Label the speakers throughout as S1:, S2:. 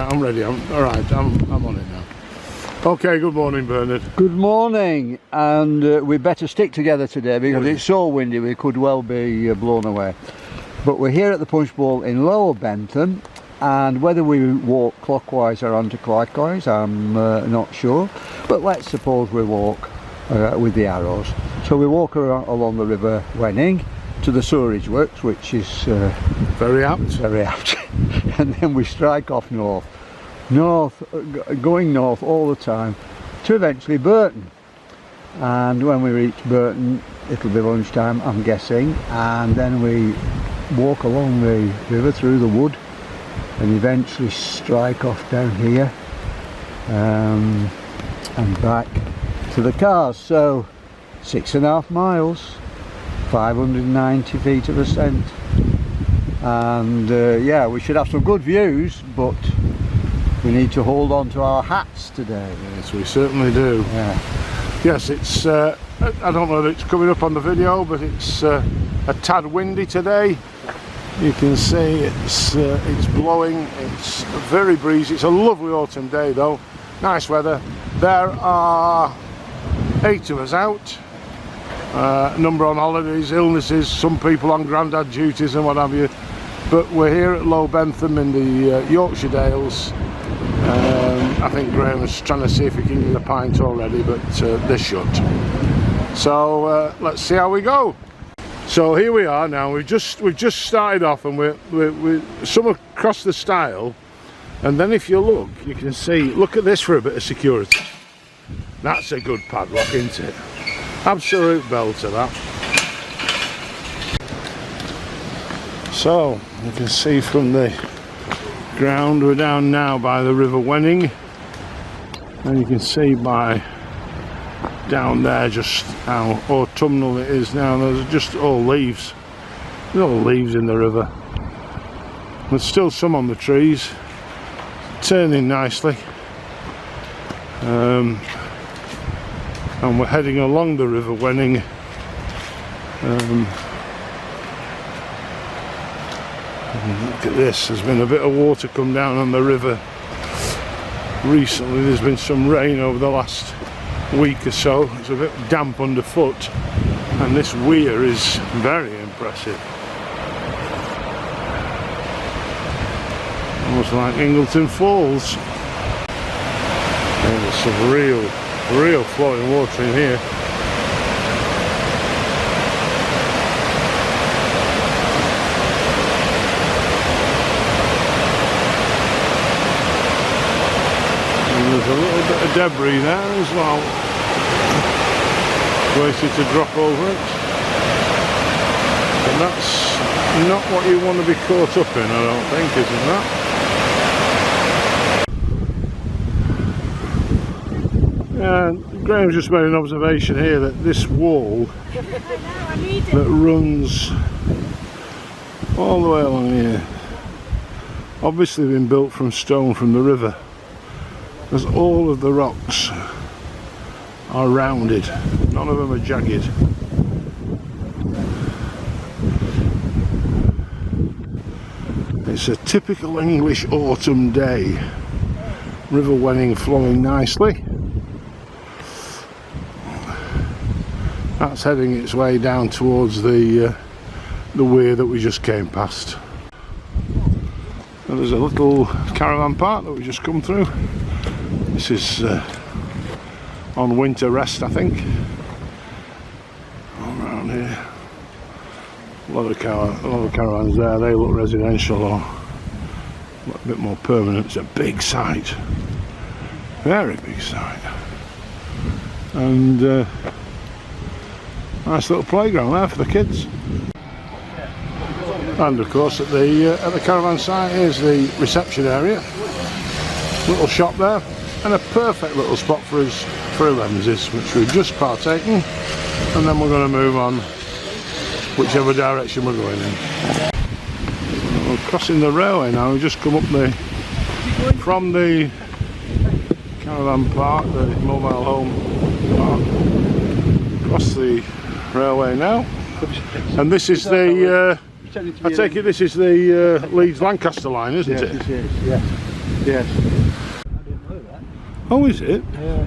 S1: Yeah, I'm ready. Alright, I'm on it now. Okay, good morning, Bernard.
S2: Good morning, and we better stick together today because it's so windy we could well be blown away. But we're here at the Punch Bowl in Lower Bentham, and whether we walk clockwise or anti-clockwise I'm not sure, but let's suppose we walk with the arrows. So we walk along the River Wenning to the sewerage works, which is
S1: very apt.
S2: Very apt. And then we strike off north, going north all the time to eventually Burton. And when we reach Burton, it'll be lunchtime, I'm guessing, and then we walk along the river through the wood and eventually strike off down here and back to the cars. So 6.5 miles, 590 feet of ascent, and yeah, we should have some good views, but we need to hold on to our hats today.
S1: Yes, we certainly do.
S2: Yeah.
S1: Yes, it's I don't know that it's coming up on the video, but it's a tad windy today. You can see it's blowing, it's very breezy. It's a lovely autumn day though, nice weather. There are 8 of us out, a number on holidays, illnesses, some people on grandad duties and what have you, but we're here at Low Bentham in the Yorkshire Dales. I think Graham's trying to see if he can get a pint already, but they're shut. So let's see how we go. So here we are now. We've just started off, and we're some across the stile, and then if you look, you can see. Look at this for a bit of security. That's a good padlock, isn't it? Absolute belter that. So you can see from the ground we're down now by the River Wenning, and you can see by down there just how autumnal it is now. There's just all leaves. There's all leaves in the river. There's still some on the trees, turning nicely. And we're heading along the River Wenning. Look at this, there's been a bit of water come down on the river recently. There's been some rain over the last week or so. It's a bit damp underfoot, and this weir is very impressive. Almost like Ingleton Falls. And there's some real flowing water in here. There's a little bit of debris there as well, waiting to drop over it, but that's not what you want to be caught up in, I don't think, isn't that? Yeah, Graham just made an observation here that this wall that runs all the way along here, obviously been built from stone from the river, because all of the rocks are rounded, none of them are jagged. It's a typical English autumn day. River Wenning flowing nicely. That's heading its way down towards the weir that we just came past. And there's a little caravan park that we just come through. This is on winter rest, I think. All around here, a lot of caravans there. They look residential or a bit more permanent. It's a big site, very big site, and nice little playground there for the kids. And of course, at the caravan site is the reception area. Little shop there. And a perfect little spot for us for lenses, which we've just partaken, and then we're going to move on whichever direction we're going in. We're crossing the railway now. We've just come up from the caravan park, the mobile home park, across the railway now, and this is the I take it this is the Leeds Lancaster line, isn't it?
S2: Yes, it is, yes. Yes. I didn't know that.
S1: Oh, is it?
S2: Yeah.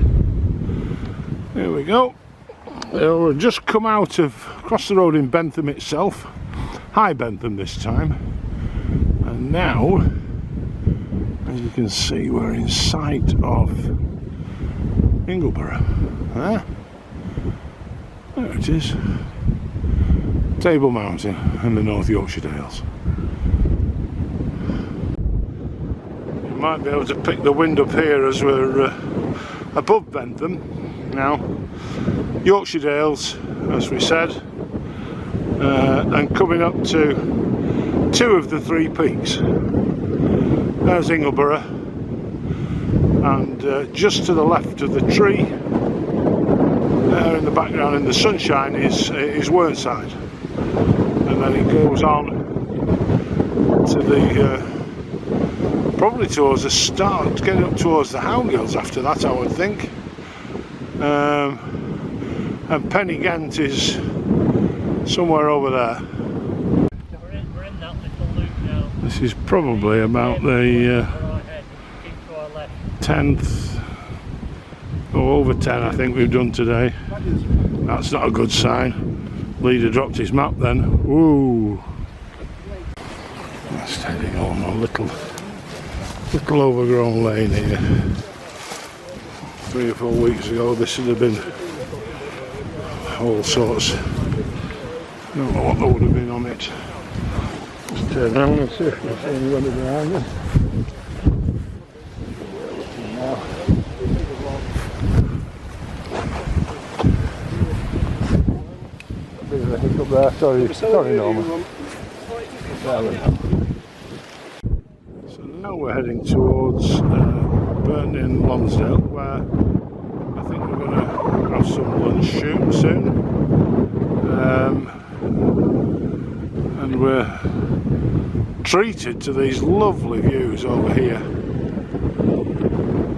S1: There we go. We've just come out of across the road in Bentham itself. High Bentham this time. And now, as you can see, we're in sight of Ingleborough. There it is. Table Mountain and the North Yorkshire Dales. You might be able to pick the wind up here as we're above Bentham. Now, Yorkshire Dales, as we said, and coming up to 2 of the 3 peaks. There's Ingleborough, and just to the left of the tree, there in the background in the sunshine, is Whernside, and then it goes on to the probably towards the start, getting up towards the Howgills after that, I would think. And Pennygent is somewhere over there.
S3: We're in that little loop now.
S1: This is probably about the 10th or over 10, I think we've done today. That's not a good sign. Leader dropped his map then. Woo! That's heading on a little overgrown lane here. 3 or 4 weeks ago this would have been all sorts. I don't know what there would have been on it. Just turn around and see if there's anybody behind us. A bit of a hiccup there, sorry Norman. There we go. So now we're heading towards Burton in Lonsdale, where I think we're going to have some lunch soon. And we're treated to these lovely views over here.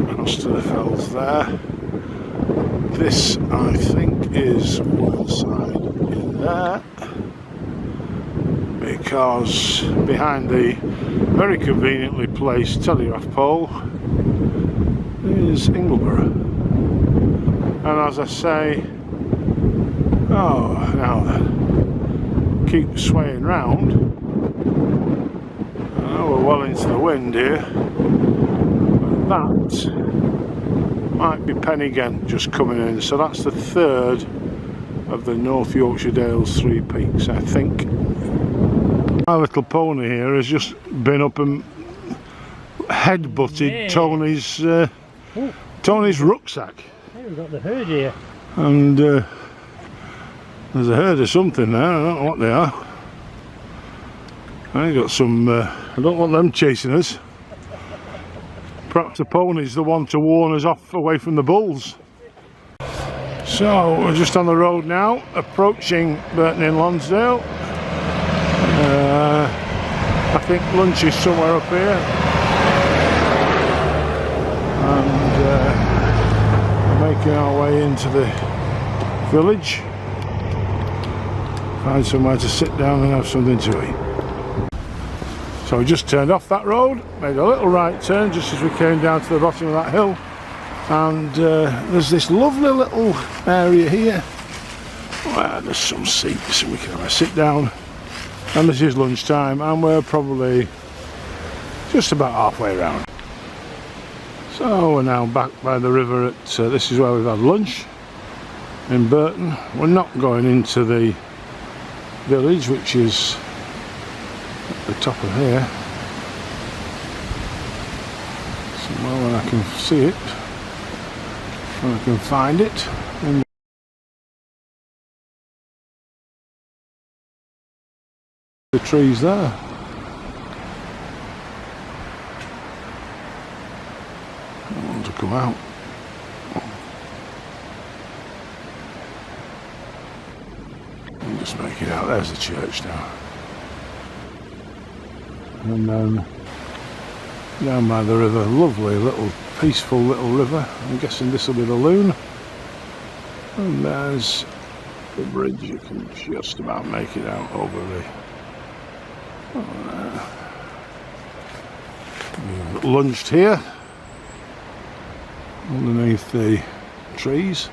S1: Across to the fells there. This, I think, is one side in there. Because behind the very conveniently placed telegraph pole is Ingleborough. And as I say, oh, now then, keep swaying round. We're well into the wind here. But that might be Pennygent just coming in, so that's the 3rd of the North Yorkshire Dales 3 peaks, I think. My little pony here has just been up and head-butted Tony's rucksack.
S3: Hey, we've got the herd here.
S1: And there's a herd of something there, I don't know what they are. I got some, I don't want them chasing us. Perhaps the pony's the one to warn us off away from the bulls. So we're just on the road now, approaching Burton in Lonsdale. I think lunch is somewhere up here. And we're making our way into the village. Find somewhere to sit down and have something to eat. So we just turned off that road, made a little right turn just as we came down to the bottom of that hill, and there's this lovely little area here where there's some seats and we can have a sit down, and this is lunchtime and we're probably just about halfway around. So we're now back by the river at, this is where we've had lunch in Burton. We're not going into the village, which is at the top of here, somewhere where I can see it, where I can find it. And the trees there. I want to come out. And just make it out. There's the church now. And then down by the river, lovely little peaceful little river. I'm guessing this will be the Loon. And there's the bridge. You can just about make it out over the We've lunched here underneath the trees.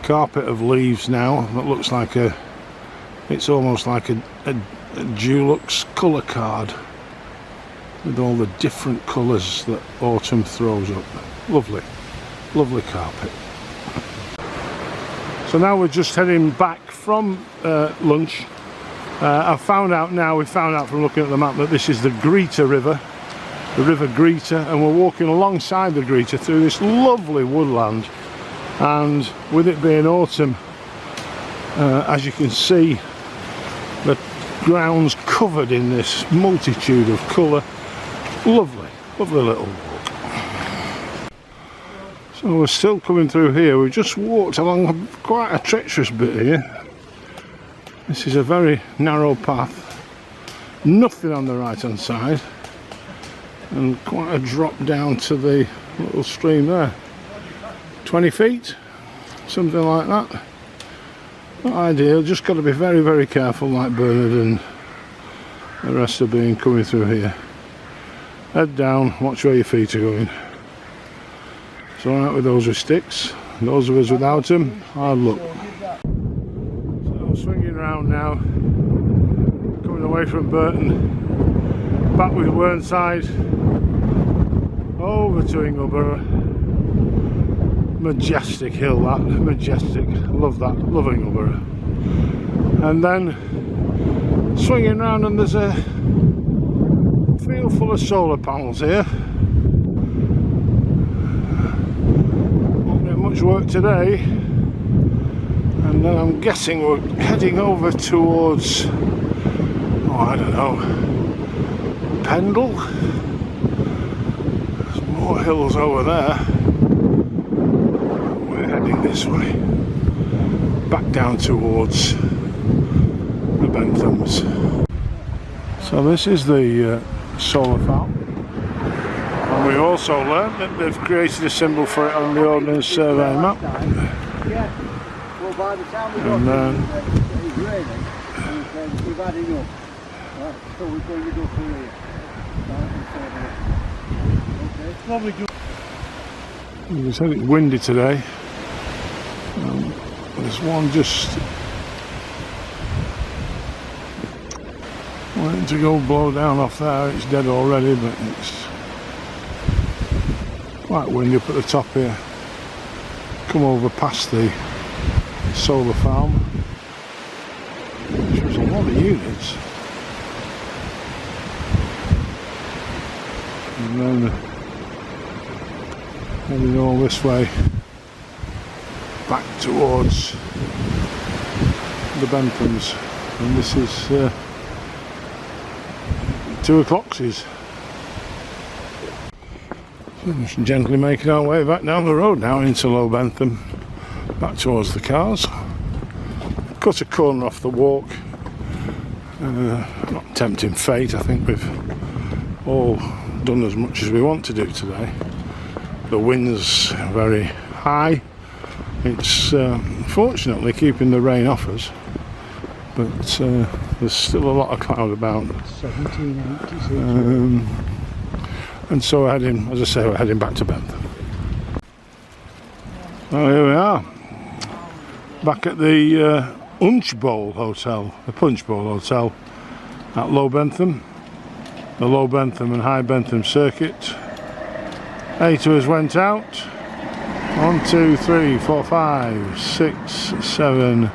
S1: Carpet of leaves now that looks like it's almost like a Dulux colour card with all the different colours that autumn throws up. Lovely, lovely carpet. So now we're just heading back from lunch. We found out from looking at the map that this is the Greta River, the River Greta, and we're walking alongside the Greta through this lovely woodland. And with it being autumn, as you can see, the ground's covered in this multitude of colour. Lovely, lovely little walk. So we're still coming through here. We've just walked along quite a treacherous bit here. This is a very narrow path, nothing on the right hand side, and quite a drop down to the little stream there. 20 feet, something like that. Not ideal, just got to be very, very careful, like Bernard and the rest are being coming through here. Head down, watch where your feet are going. It's alright with those with sticks, those of us without them, hard luck. So swinging round now, coming away from Burton, back with Whernside, over to Ingleborough. Majestic hill, that, majestic, love that, love Ingleborough. And then swinging round, and there's a field full of solar panels here. Won't get much work today. And then I'm guessing we're heading over towards, oh, I don't know, Pendle. There's more hills over there. This way, back down towards the Benthams. So this is the solar farm, and we also learned that they've created a symbol for it on the Ordnance Survey map. And then we've had enough, so we're going to go through here. We said it's windy today. There's one just waiting to go blow down off there. It's dead already, but it's quite windy up at the top here. Come over past the solar farm, which was a lot of units, and then heading all this way back towards the Benthams, and this is 2 o'clock. So just gently making our way back down the road now into Low Bentham, back towards the cars. Cut a corner off the walk. Not tempting fate, I think we've all done as much as we want to do today. The wind's very high. It's fortunately keeping the rain off us, but there's still a lot of cloud about. 1786. And so we're heading, as I say, we're heading back to Bentham. So here we are, back at the Punch Bowl Hotel at Low Bentham, the Low Bentham and High Bentham circuit. 8 of us went out. 1, 2, 3, 4, 5, 6, 7,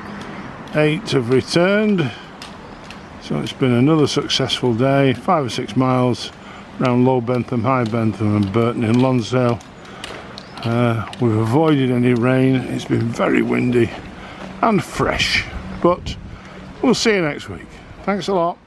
S1: 8 have returned. So it's been another successful day. 5 or 6 miles around Low Bentham, High Bentham and Burton in Lonsdale. We've avoided any rain. It's been very windy and fresh, but we'll see you next week. Thanks a lot.